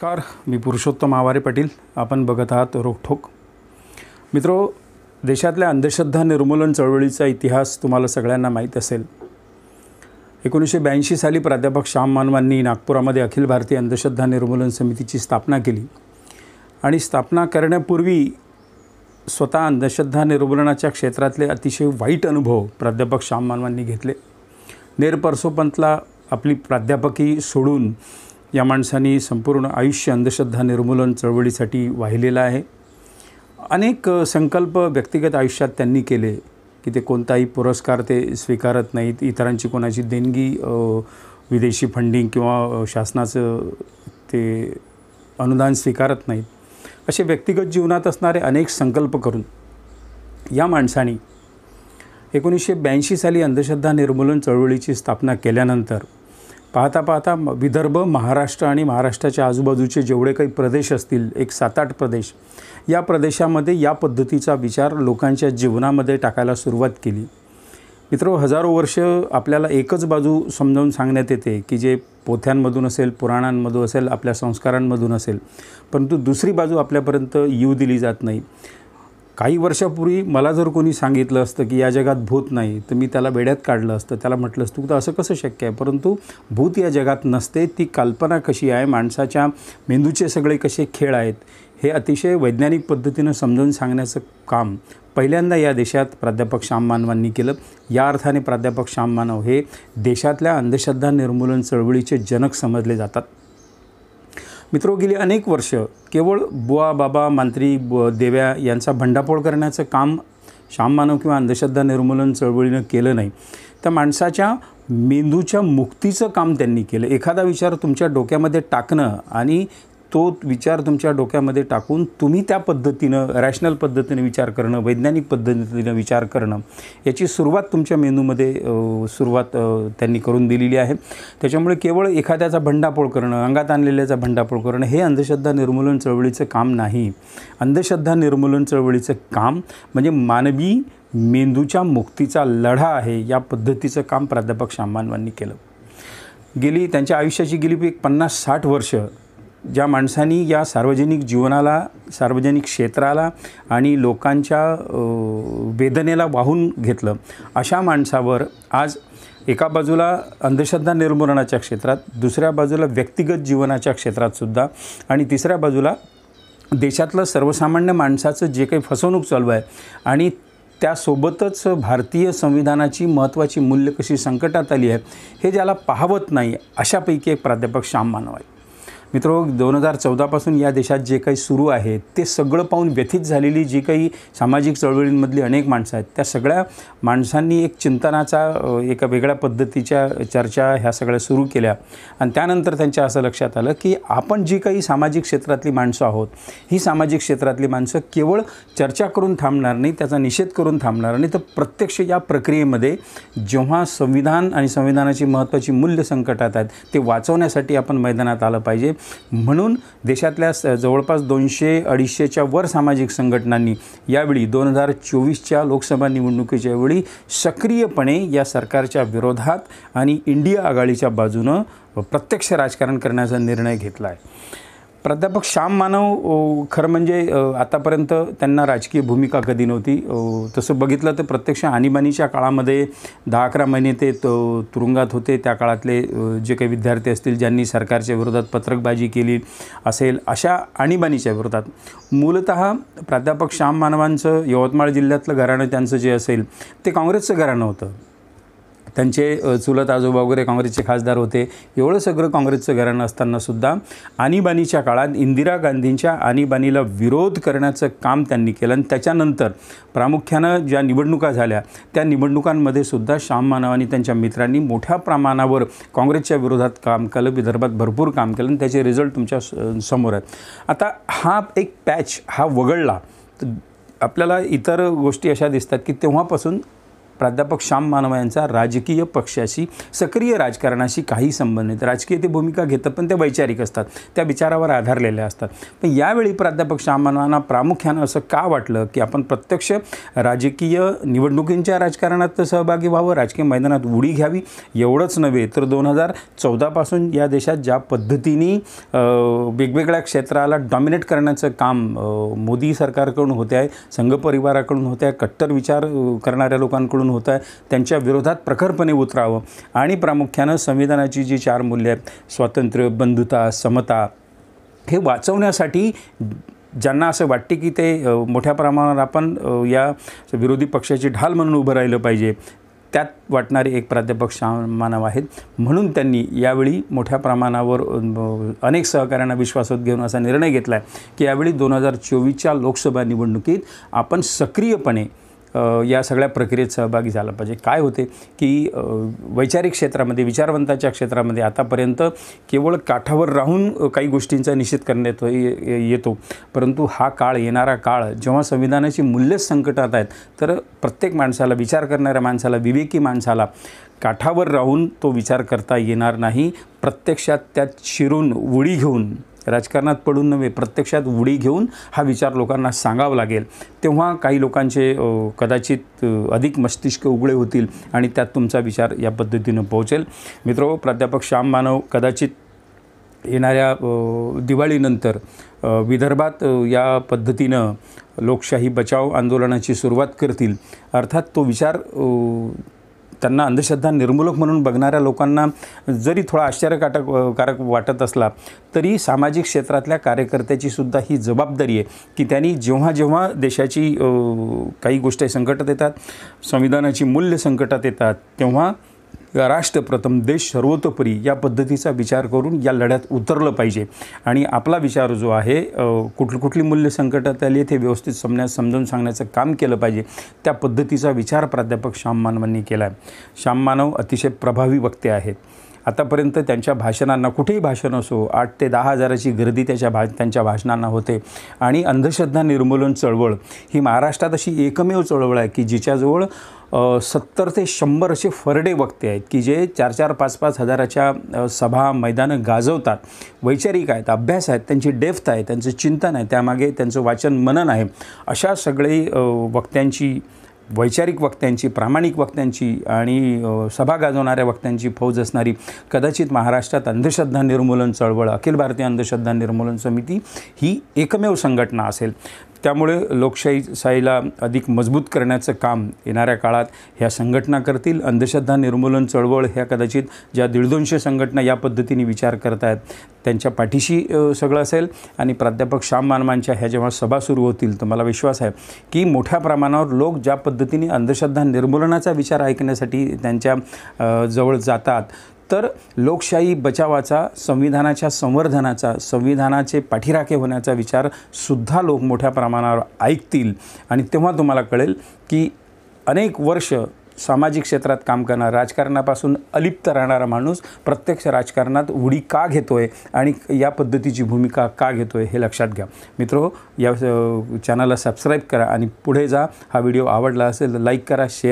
नमस्कार, मी पुरुषोत्तम आवारे पाटील. आपण बघत आहात रोखोक. मित्रो, देशातल्या अंधश्रद्धा निर्मूलन चळवळीचा इतिहास तुम्हाला सगळ्यांना माहीत असेल. 1982 साली प्राध्यापक श्याम मानवांनी नागपुरामध्ये अखिल भारतीय अंधश्रद्धा निर्मूलन समितीची स्थापना केली आणि स्थापना करण्यापूर्वी स्वतः अंधश्रद्धा निर्मूलनाच्या क्षेत्रातले अतिशय वाईट अनुभव प्राध्यापक श्याम मानवांनी घेतले. नेरपरसोपंतला आपली प्राध्यापकी सोडून या माणसांनी संपूर्ण आयुष्य अंधश्रद्धा निर्मूलन चळवळीसाठी वाहिलेलं आहे. अनेक संकल्प व्यक्तिगत आयुष्यात त्यांनी केले की ते कोणताही पुरस्कार ते स्वीकारत नाहीत, इतरांची कोणाची देणगी, विदेशी फंडिंग किंवा शासनाचं ते अनुदान स्वीकारत नाहीत. असे व्यक्तिगत जीवनात असणारे अनेक संकल्प करून या माणसांनी 1982 साली अंधश्रद्धा निर्मूलन चळवळीची स्थापना केल्यानंतर पाहता पाहता विदर्भ, महाराष्ट्र आणि महाराष्ट्राच्या आजूबाजूचे जेवढे काही प्रदेश असतील, एक 7-8 प्रदेश, या प्रदेशामध्ये या पद्धतीचा विचार लोकांच्या जीवनामध्ये टाकायला सुरुवात केली. मित्रो, हजारो वर्ष आपल्याला एकच बाजू समजावून सांगण्यात येते की जे पोथ्यांमधून असेल, पुराणांमधून असेल, आपल्या संस्कारांमधून असेल, परंतु दुसरी बाजू आपल्यापर्यंत येऊ दिली जात नाही. काही वर्षापूर्वी मला जर कोणी सांगितलं असतं की या जगात भूत नाही, तर मी त्याला वेड्यात काढलं असतं. त्याला म्हटलं असतं की असं कसं शक्य आहे. परंतु भूत या जगात नसते. ती कल्पना कशी आहे, माणसाच्या मेंदूचे सगळे कसे खेळ आहेत, हे अतिशय वैज्ञानिक पद्धतीनं समजावून सांगण्याचं काम पहिल्यांदा या देशात प्राध्यापक श्याम मानवांनी केलं. या अर्थाने प्राध्यापक श्याम मानव हे देशातल्या अंधश्रद्धा निर्मूलन चळवळीचे जनक समजले जातात. मित्रो, गेली अनेक वर्ष केवळ बुवा, बाबा, मंत्री, देव्या यांचा भंडाफोड करण्याचं काम श्याम मानव किंवा अंधश्रद्धा निर्मूलन चळवळीनं केलं नाही, तर माणसाच्या मेंदूच्या मुक्तीचं काम त्यांनी केलं. एखादा विचार तुमच्या डोक्यामध्ये टाकणं आणि तो विचार तुमच्या डोक्यामध्ये टाकून तुम्ही त्या पद्धतीनं, रॅशनल पद्धतीने विचार करणं, वैज्ञानिक पद्धतीनं विचार करणं, याची सुरुवात तुमच्या मेंदूमध्ये त्यांनी करून दिलेली आहे. त्याच्यामुळे केवळ एखाद्याचा भंडाफोड करणं, अंगात आणलेल्याचा भंडाफोड करणं हे अंधश्रद्धा निर्मूलन चळवळीचं काम नाही. अंधश्रद्धा निर्मूलन चळवळीचं काम म्हणजे मानवी मेंदूच्या मुक्तीचा लढा आहे. या पद्धतीचं काम प्राध्यापक श्याम मानवांनी केलं. त्यांच्या आयुष्याची गेली 50-60 वर्ष ज्या माणसांनी या सार्वजनिक जीवनाला, सार्वजनिक क्षेत्राला आणि लोकांच्या वेदनेला वाहून घेतलं, अशा माणसावर आज एका बाजूला अंधश्रद्धा निर्मूलनाच्या क्षेत्रात, दुसऱ्या बाजूला व्यक्तिगत जीवनाच्या क्षेत्रातसुद्धा आणि तिसऱ्या बाजूला देशातलं सर्वसामान्य माणसाचं जे काही फसवणूक चालू आहे आणि त्यासोबतच भारतीय संविधानाची महत्त्वाची मूल्य कशी संकटात आली आहे, हे ज्याला पाहवत नाही, अशापैकी एक प्राध्यापक श्याम मानव आहे. मित्रो, 2014 पासून या देशात जे काही सुरू आहे ते सगळं पाहून व्यथित झालेली जी काही सामाजिक चळवळींमधली अनेक माणसं आहेत, त्या सगळ्या माणसांनी एक चिंतनाचा, एका वेगळ्या पद्धतीच्या चर्चा ह्या सगळ्या सुरू केल्या आणि त्यानंतर त्यांच्या असं लक्षात आलं की आपण जी काही सामाजिक क्षेत्रातली माणसं आहोत, ही सामाजिक क्षेत्रातली माणसं केवळ चर्चा करून थांबणार नाही, त्याचा निषेध करून थांबणार नाही, तर प्रत्यक्ष या प्रक्रियेमध्ये जेव्हा संविधान आणि संविधानाची महत्त्वाची मूल्य संकटात आहेत, ते वाचवण्यासाठी आपण मैदानात आलं पाहिजे. म्हणून देशातल्या जवळपास 200-250च्या वर सामाजिक संघटनांनी यावेळी 2024च्या लोकसभा निवडणुकीच्या वेळी सक्रियपणे या सरकारच्या विरोधात आणि इंडिया आघाडीच्या बाजूनं प्रत्यक्ष राजकारण करण्याचा निर्णय घेतला आहे. प्राध्यापक श्याम मानव खरं म्हणजे आतापर्यंत त्यांना राजकीय भूमिका कधी नव्हती. तसं बघितलं तर प्रत्यक्ष आणीबाणीच्या काळामध्ये 10-11 महिने ते तुरुंगात होते. त्या काळातले जे काही विद्यार्थी असतील ज्यांनी सरकारच्या विरोधात पत्रकबाजी केली असेल, अशा आणीबाणीच्या विरोधात मूलतः प्राध्यापक श्याम मानवांचं यवतमाळ जिल्ह्यातलं घराणं त्यांचं जे असेल ते काँग्रेसचं घराणं होतं. त्यांचे चुलत आजोबा वगैरे काँग्रेसचे खासदार होते. एवढं सगळं काँग्रेसचं घराणं असतानासुद्धा आणीबाणीच्या काळात इंदिरा गांधींच्या आणीबाणीला विरोध करण्याचं काम त्यांनी केलं आणि त्याच्यानंतर प्रामुख्यानं ज्या निवडणुका झाल्या त्या निवडणुकांमध्ये सुद्धा श्याम मानव आणि त्यांच्या मित्रांनी मोठ्या प्रमाणावर काँग्रेसच्या विरोधात काम केलं, विदर्भात भरपूर काम केलं आणि त्याचे रिझल्ट तुमच्या समोर आहेत. आता हा एक पॅच हा वगळला तर आपल्याला इतर गोष्टी अशा दिसतात की तेव्हापासून प्राध्यापक श्याम मानव यांचा राजकीय पक्षाशी, सक्रिय राजकारणाशी काही संबंध नाही. राजकीय ते भूमिका घेतात पण ते वैचारिक असतात, त्या विचारावर आधारलेल्या असतात. पण यावेळी प्राध्यापक श्याम मानवांना प्रामुख्यानं असं का वाटलं की आपण प्रत्यक्ष राजकीय निवडणुकींच्या राजकारणात सहभागी व्हावं, राजकीय मैदानात उडी घ्यावी. एवढंच नव्हे तर 2014पासून या देशात ज्या पद्धतीने वेगवेगळ्या क्षेत्राला डॉमिनेट करण्याचं काम मोदी सरकारकडून होते आहे, संघ परिवाराकडून होते आहे, कट्टर विचार करणाऱ्या लोकांकडून होत आहे, त्यांच्या विरोधात प्रखरपणे उतरावं आणि प्रामुख्यानं संविधानाची जी 4 मूल्ये आहेत, स्वातंत्र्य, बंधुता, समता, हे वाचवण्यासाठी ज्यांना असं वाटते की ते मोठ्या प्रमाणावर आपण या विरोधी पक्षाची ढाल म्हणून उभं राहिलं पाहिजे, त्यात वाटणारे एक प्राध्यापक श्याम मानव आहेत. म्हणून त्यांनी यावेळी मोठ्या प्रमाणावर अनेक सहकाऱ्यांना विश्वासात घेऊन असा निर्णय घेतला आहे की यावेळी 2024च्या लोकसभा निवडणुकीत आपण सक्रियपणे या सगळ्या प्रक्रियेत सहभागी झाला पाहिजे. काय होते की वैचारिक क्षेत्रामध्ये, विचारवंताच्या क्षेत्रामध्ये आतापर्यंत केवळ काठावर राहून काही गोष्टींचा निषेध करण्यात येतो, परंतु हा काळ, येणारा काळ जेव्हा संविधानाची मूल्यच संकटात आहेत, तर प्रत्येक माणसाला, विचार करणाऱ्या माणसाला, विवेकी माणसाला काठावर राहून तो विचार करता येणार नाही. प्रत्यक्षात त्यात शिरून उडी घेऊन, राजकारणात पडून नव्हे, प्रत्यक्षात उडी घेऊन हा विचार लोकांना सांगावा लागेल. तेव्हा काही लोकांचे कदाचित अधिक मस्तिष्क उघडे होतील आणि त्यात तुमचा विचार या पद्धतीनं पोहोचेल. मित्रो, प्राध्यापक श्याम मानव कदाचित येणाऱ्या दिवाळीनंतर विदर्भात या पद्धतीनं लोकशाही बचाव आंदोलनाची सुरुवात करतील. अर्थात तो विचार त्यांना अंधश्रद्धा निर्मूलक म्हणून बघणाऱ्या लोकांना जरी थोडा आश्चर्यकारक वाटत असला तरी सामाजिक क्षेत्रातल्या कार्यकर्त्याची सुद्धा ही जबाबदारी आहे की त्यांनी जेव्हा जेव्हा देशाची काही गोष्टी संकटात येतात, संविधानाची मूल्य संकटात येतात, तेव्हा राष्ट्र प्रथम, देश सर्वतोपरी या पद्धतीचा विचार करून या लढ्यात उतरलं पाहिजे. आणि आपला विचार जो आहे, कुठली मूल्य संकटात आली ते व्यवस्थित समजून सांगण्याचं काम केलं पाहिजे. त्या पद्धतीचा विचार प्राध्यापक श्याम मानवांनी केला आहे. श्याम मानव अतिशय प्रभावी वक्ते आहेत. आतापर्यंत त्यांच्या भाषणांना, कुठेही भाषण असो, 8 ते 10 हजाराची गर्दी त्यांच्या भाषणांना होते. आणि अंधश्रद्धा निर्मूलन चळवळ ही महाराष्ट्रात अशी एकमेव चळवळ आहे की जिच्याजवळ 70 ते 100 असे फरडे वक्ते आहेत की जे 4-4, 5-5 हजाराच्या सभा, मैदानं गाजवतात, वैचारिक आहेत, अभ्यास आहेत, त्यांची डेप्थ आहे, त्यांचं चिंतन आहे, त्यामागे त्यांचं वाचन मनन आहे. अशा सगळे वक्त्यांची, वैचारिक वक्त्यांची, प्रामाणिक वक्त्यांची आणि सभा गाजवणाऱ्या वक्त्यांची फौज असणारी कदाचित महाराष्ट्रात अंधश्रद्धा निर्मूलन चळवळ, अखिल भारतीय अंधश्रद्धा निर्मूलन समिती ही एकमेव संघटना असेल. त्यामुळे लोकशाहीला अधिक मजबूत करण्याचं काम येणाऱ्या काळात ह्या संघटना करतील. अंधश्रद्धा निर्मूलन चळवळ ह्या कदाचित ज्या 150 संघटना या पद्धतीने विचार करत आहेत त्यांच्या पाठीशी सगळं असेल. आणि प्राध्यापक श्याम मानवांच्या ह्या जेव्हा सभा सुरू होतील तर मला विश्वास आहे की मोठ्या प्रमाणावर लोक ज्या पद्धतीने अंधश्रद्धा निर्मूलनाचा विचार ऐकण्यासाठी त्यांच्या जवळ जातात, तर लोकशाही बचावाचा, संविधानाच्या संवर्धनाचा, संविधानाचे पाठीराखे होण्याचा विचारसुद्धा लोक मोठ्या प्रमाणावर ऐकतील. आणि तेव्हा तुम्हाला कळेल की अनेक वर्ष सामाजिक क्षेत्रात काम करणारा, राजकारणापासून अलिप्त राहणारा माणूस प्रत्यक्ष राजकारणात उडी का घेतो आहे आणि या पद्धतीची भूमिका का घेतो आहे हे लक्षात घ्या. मित्रो, या चॅनलला सबस्क्राईब करा आणि पुढे जा. हा व्हिडिओ आवडला असेल तर लाईक करा, शेअर